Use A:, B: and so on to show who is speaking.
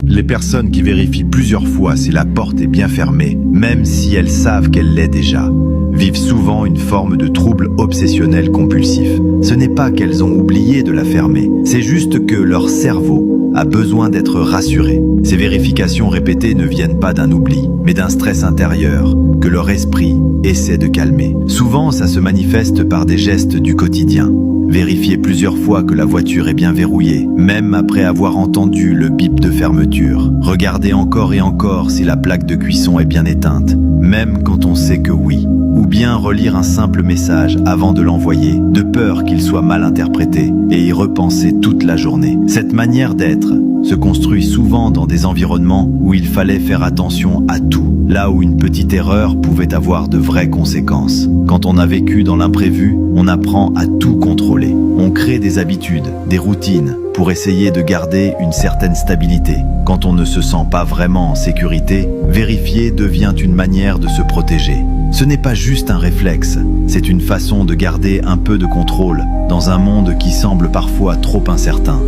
A: Les personnes qui vérifient plusieurs fois si la porte est bien fermée, même si elles savent qu'elle l'est déjà, vivent souvent une forme de trouble obsessionnel compulsif. Ce n'est pas qu'elles ont oublié de la fermer, c'est juste que leur cerveau a besoin d'être rassuré. Ces vérifications répétées ne viennent pas d'un oubli, mais d'un stress intérieur que leur esprit essaie de calmer. Souvent, ça se manifeste par des gestes du quotidien. Vérifier plusieurs fois que la voiture est bien verrouillée, même après avoir entendu le bip de fermeture. Regarder encore et encore si la plaque de cuisson est bien éteinte, même quand on sait que oui. Ou bien relire un simple message avant de l'envoyer, de peur qu'il soit mal interprété, et y repenser toute la journée. Cette manière d'être se construit souvent dans des environnements où il fallait faire attention à tout, là où une petite erreur pouvait avoir de vraies conséquences. Quand on a vécu dans l'imprévu, on apprend à tout contrôler. On crée des habitudes, des routines, pour essayer de garder une certaine stabilité. Quand on ne se sent pas vraiment en sécurité, vérifier devient une manière de se protéger. Ce n'est pas juste un réflexe, c'est une façon de garder un peu de contrôle dans un monde qui semble parfois trop incertain.